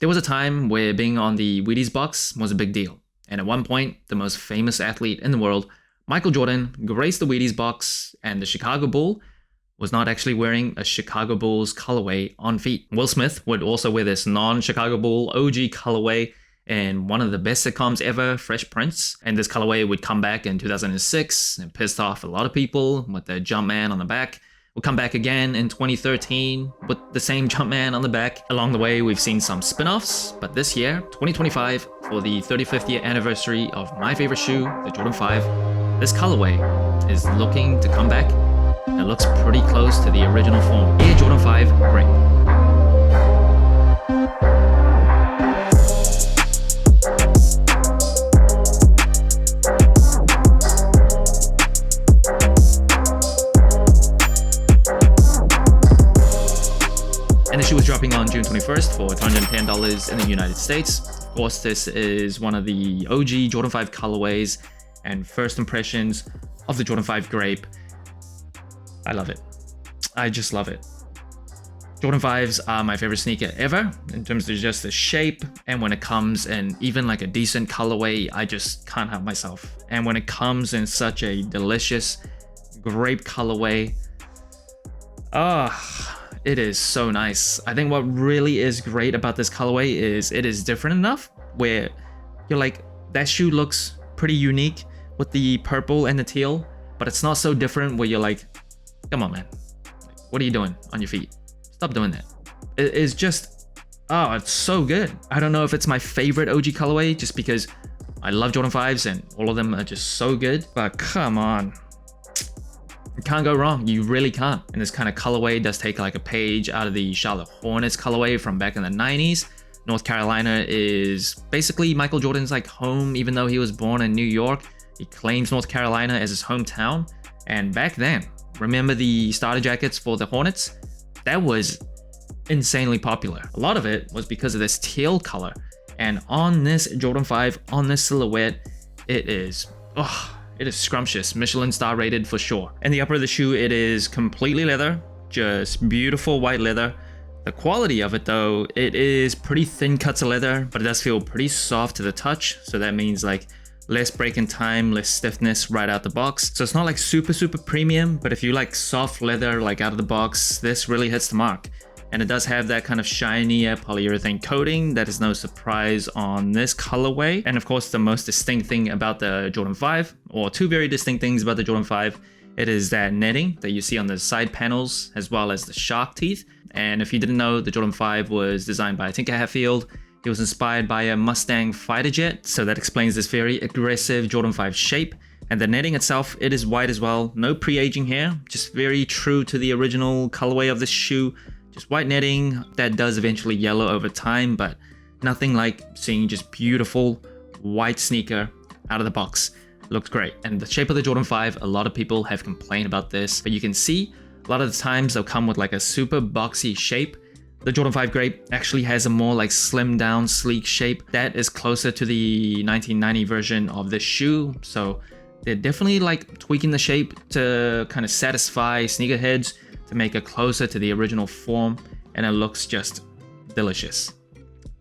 There was a time where being on the Wheaties box was a big deal, and at one point, the most famous athlete in the world, Michael Jordan, graced the Wheaties box, and the Chicago Bull was not actually wearing a Chicago Bulls colorway on feet. Will Smith would also wear this non-Chicago Bull OG colorway in one of the best sitcoms ever, Fresh Prince, and this colorway would come back in 2006 and pissed off a lot of people with the Jumpman on the back. Will come back again in 2013 with the same Jumpman on the back. Along the way, we've seen some spin-offs, but this year, 2025, for the 35th year anniversary of my favorite shoe, the Jordan 5, this colorway is looking to come back. It looks pretty close to the original form. Air Jordan 5 Grape. And the shoe is dropping on June 21st for $110 in the United States. Of course, this is one of the OG Jordan 5 colorways and first impressions of the Jordan 5 Grape. I love it. I just love it. Jordan 5s are my favorite sneaker ever in terms of just the shape, and when it comes in even like a decent colorway, I just can't help myself. And when it comes in such a delicious grape colorway, it is so nice. I think what really is great about this colorway is it is different enough where you're like, that shoe looks pretty unique with the purple and the teal, but it's not so different where you're like, come on, man. What are you doing on your feet? Stop doing that. It is just, it's so good. I don't know if it's my favorite OG colorway just because I love Jordan 5s and all of them are just so good, but come on. You can't go wrong. You really can't. And this kind of colorway does take like a page out of the Charlotte Hornets colorway from back in the 90s. North Carolina is basically Michael Jordan's like home, even though he was born in New York. He claims North Carolina as his hometown. And back then, remember the starter jackets for the Hornets? That was insanely popular. A lot of it was because of this teal color. And on this Jordan 5, on this silhouette, it is scrumptious. Michelin star rated for sure. In the upper of the shoe, it is completely leather, just beautiful white leather. The quality of it though, it is pretty thin cuts of leather, but it does feel pretty soft to the touch. So that means like less break in time, less stiffness right out the box. So it's not like super premium, but if you like soft leather like out of the box, this really hits the mark. And it does have that kind of shinier polyurethane coating that is no surprise on this colorway. And of course, the most distinct thing about the Jordan 5, or two very distinct things about the Jordan 5, it is that netting that you see on the side panels, as well as the shark teeth. And if you didn't know, the Jordan 5 was designed by Tinker Hatfield. He was inspired by a Mustang fighter jet, so that explains this very aggressive Jordan 5 shape. And the netting itself, it is white as well. No pre-aging here, just very true to the original colorway of this shoe. Just white netting that does eventually yellow over time, but nothing like seeing just beautiful white sneaker out of the box. Looks great. And the shape of the Jordan 5, a lot of people have complained about this, but you can see a lot of the times they'll come with like a super boxy shape. The Jordan 5 Grape actually has a more like slimmed down, sleek shape that is closer to the 1990 version of this shoe. So they're definitely like tweaking the shape to kind of satisfy sneakerheads, to make it closer to the original form, and it looks just delicious.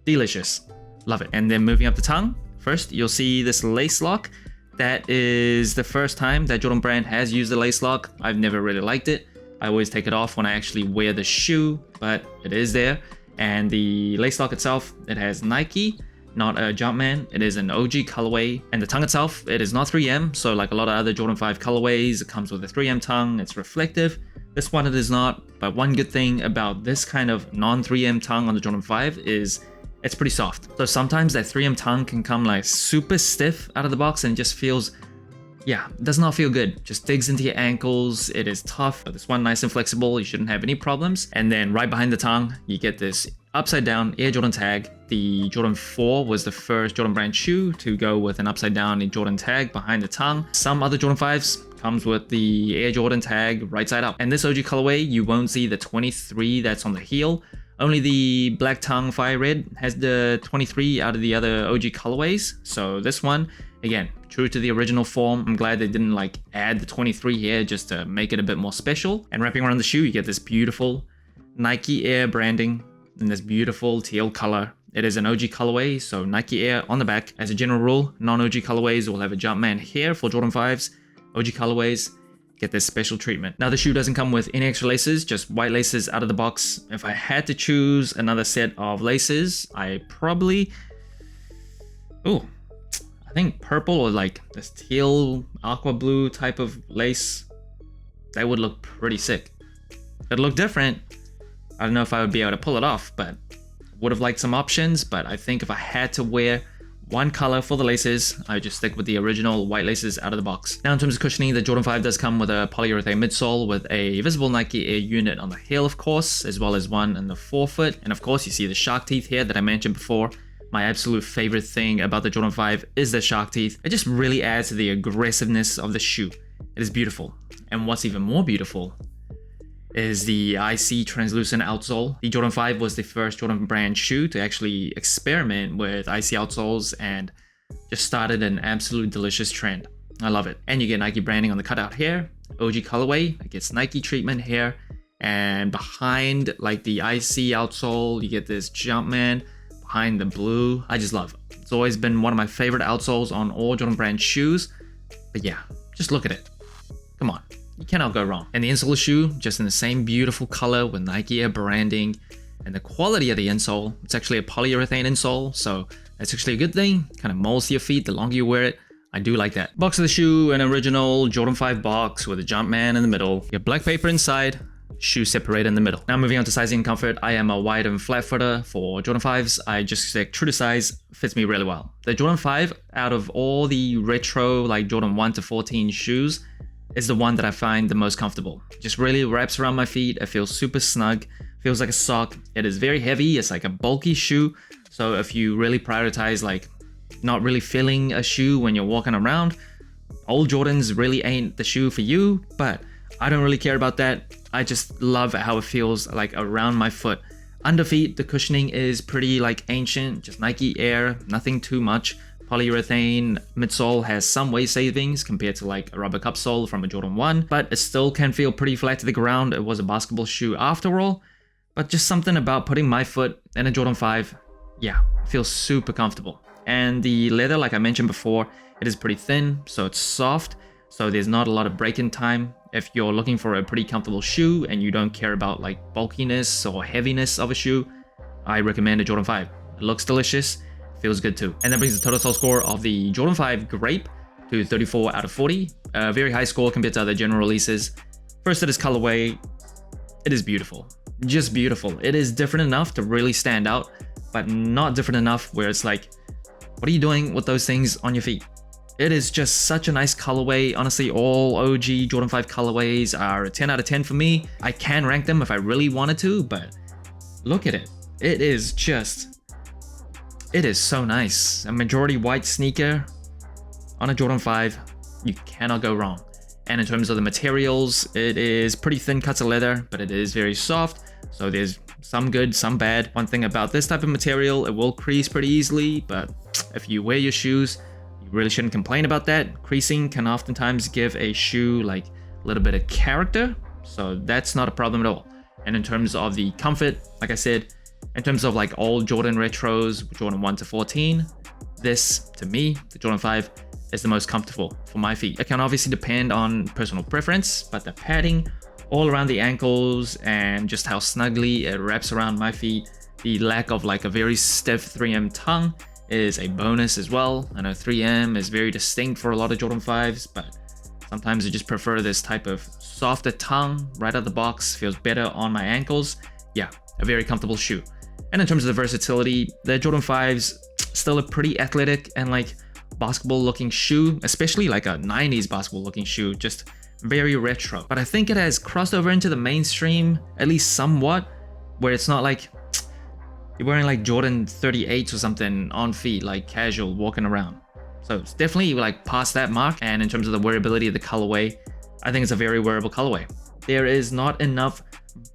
Delicious. Love it. And then moving up the tongue, first you'll see this lace lock. That is the first time that Jordan Brand has used the lace lock. I've never really liked it. I always take it off when I actually wear the shoe, but it is there. And the lace lock itself, it has Nike, not a Jumpman. It is an OG colorway. And the tongue itself, it is not 3M. So like a lot of other Jordan 5 colorways, it comes with a 3M tongue. It's reflective. This one it is not. But one good thing about this kind of non-3M tongue on the Jordan 5 is it's pretty soft. So sometimes that 3M tongue can come like super stiff out of the box and just feels, does not feel good. Just digs into your ankles. It is tough. But this one nice and flexible. You shouldn't have any problems. And then right behind the tongue, you get this upside down Air Jordan tag. The Jordan 4 was the first Jordan Brand shoe to go with an upside down Jordan tag behind the tongue. Some other Jordan 5s comes with the Air Jordan tag right side up. And this OG colorway, you won't see the 23 that's on the heel. Only the Black Tongue Fire Red has the 23 out of the other OG colorways. So this one, again, true to the original form. I'm glad they didn't like add the 23 here just to make it a bit more special. And wrapping around the shoe, you get this beautiful Nike Air branding in this beautiful teal color. It is an OG colorway, so Nike Air on the back. As a general rule, non-OG colorways will have a Jumpman here for Jordan 5s. OG colorways get this special treatment. Now the shoe doesn't come with any extra laces, just white laces out of the box. If I had to choose another set of laces, I probably... I think purple or like this teal, aqua blue type of lace. That would look pretty sick. It'd look different. I don't know if I would be able to pull it off, but would have liked some options. But I think if I had to wear one color for the laces, I would just stick with the original white laces out of the box. Now in terms of cushioning, the Jordan 5 does come with a polyurethane midsole with a visible Nike Air unit on the heel, of course, as well as one in the forefoot. And of course, you see the shark teeth here that I mentioned before. My absolute favorite thing about the Jordan 5 is the shark teeth. It just really adds to the aggressiveness of the shoe. It is beautiful. And what's even more beautiful is the IC translucent outsole. The Jordan 5 was the first Jordan brand shoe to actually experiment with IC outsoles and just started an absolute delicious trend. I love it. And you get Nike branding on the cutout here, OG colorway, it gets Nike treatment here, and behind like the IC outsole, you get this Jumpman behind the blue. I just love it. It's always been one of my favorite outsoles on all Jordan brand shoes. But yeah, just look at it. Come on. You cannot go wrong. And the insole of the shoe, just in the same beautiful color with Nike Air branding. And the quality of the insole, it's actually a polyurethane insole, so that's actually a good thing. Kind of molds to your feet the longer you wear it. I do like that. Box of the shoe, an original Jordan 5 box with a Jumpman in the middle. You have black paper inside, shoe separated in the middle. Now moving on to sizing and comfort, I am a wide and flat footer for Jordan 5s. I just stick true to size, fits me really well. The Jordan 5, out of all the retro like Jordan 1 to 14 shoes, is the one that I find the most comfortable. Just really wraps around my feet. It feels super snug, feels like a sock. It is very heavy. It's like a bulky shoe. So if you really prioritize like not really feeling a shoe when you're walking around, old Jordans really ain't the shoe for you, but I don't really care about that. I just love how it feels like around my foot. Under feet, the cushioning is pretty like ancient, just Nike Air, nothing too much. Polyurethane midsole has some weight savings compared to like a rubber cup sole from a Jordan 1, but it still can feel pretty flat to the ground. It was a basketball shoe after all, but just something about putting my foot in a Jordan 5, yeah, feels super comfortable. And the leather, like I mentioned before, it is pretty thin, so it's soft, so there's not a lot of break-in time. If you're looking for a pretty comfortable shoe and you don't care about like bulkiness or heaviness of a shoe, I recommend a Jordan 5. It looks delicious. Feels good too. And that brings the total sole score of the Jordan 5 Grape to 34 out of 40. A very high score compared to other general releases. First, it is colorway. It is beautiful. Just beautiful. It is different enough to really stand out, but not different enough where it's like, what are you doing with those things on your feet? It is just such a nice colorway. Honestly, all OG Jordan 5 colorways are a 10 out of 10 for me. I can rank them if I really wanted to, but look at it. It is just... it is so nice. A majority white sneaker on a Jordan 5, you cannot go wrong. And in terms of the materials, it is pretty thin cuts of leather, but it is very soft. So there's some good, some bad. One thing about this type of material, it will crease pretty easily, but if you wear your shoes, you really shouldn't complain about that. Creasing can oftentimes give a shoe like a little bit of character, so that's not a problem at all. And in terms of the comfort, like I said, in terms of like all Jordan retros, Jordan 1 to 14, this, to me, the Jordan 5 is the most comfortable for my feet. It can obviously depend on personal preference, but the padding all around the ankles and just how snugly it wraps around my feet, the lack of like a very stiff 3M tongue is a bonus as well. I know 3M is very distinct for a lot of Jordan 5s, but sometimes I just prefer this type of softer tongue right out of the box, feels better on my ankles. Yeah, a very comfortable shoe. And in terms of the versatility, the Jordan 5s still a pretty athletic and like basketball looking shoe, especially like a 90s basketball looking shoe, just very retro. But I think it has crossed over into the mainstream, at least somewhat, where it's not like you're wearing like Jordan 38s or something on feet, like casual walking around. So it's definitely like past that mark. And in terms of the wearability of the colorway, I think it's a very wearable colorway. There is not enough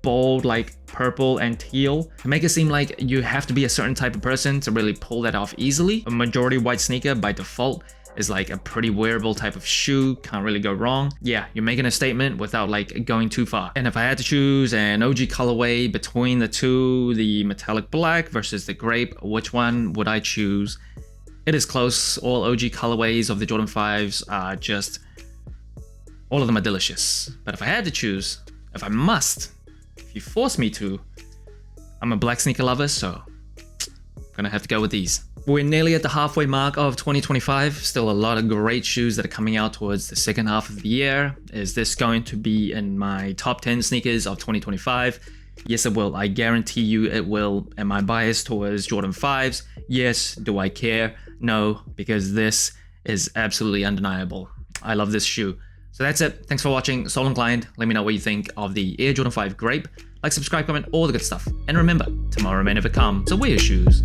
bold like purple and teal to make it seem like you have to be a certain type of person to really pull that off easily. A majority white sneaker by default is like a pretty wearable type of shoe, can't really go wrong. Yeah, you're making a statement without like going too far. And if I had to choose an OG colorway between the two, the metallic black versus the grape, which one would I choose? It is close. All OG colorways of the Jordan 5s are just, all of them are delicious. But if I had to choose, if I must, if you force me to, I'm a black sneaker lover, so I'm gonna have to go with these. We're nearly at the halfway mark of 2025. Still a lot of great shoes that are coming out towards the second half of the year. Is this going to be in my top 10 sneakers of 2025? Yes, it will. I guarantee you it will. Am I biased towards Jordan 5s? Yes. Do I care? No, because this is absolutely undeniable. I love this shoe. So that's it. Thanks for watching. Soul Inclined. Let me know what you think of the Air Jordan 5 Grape. Like, subscribe, comment, all the good stuff. And remember, tomorrow may never come, so wear your shoes.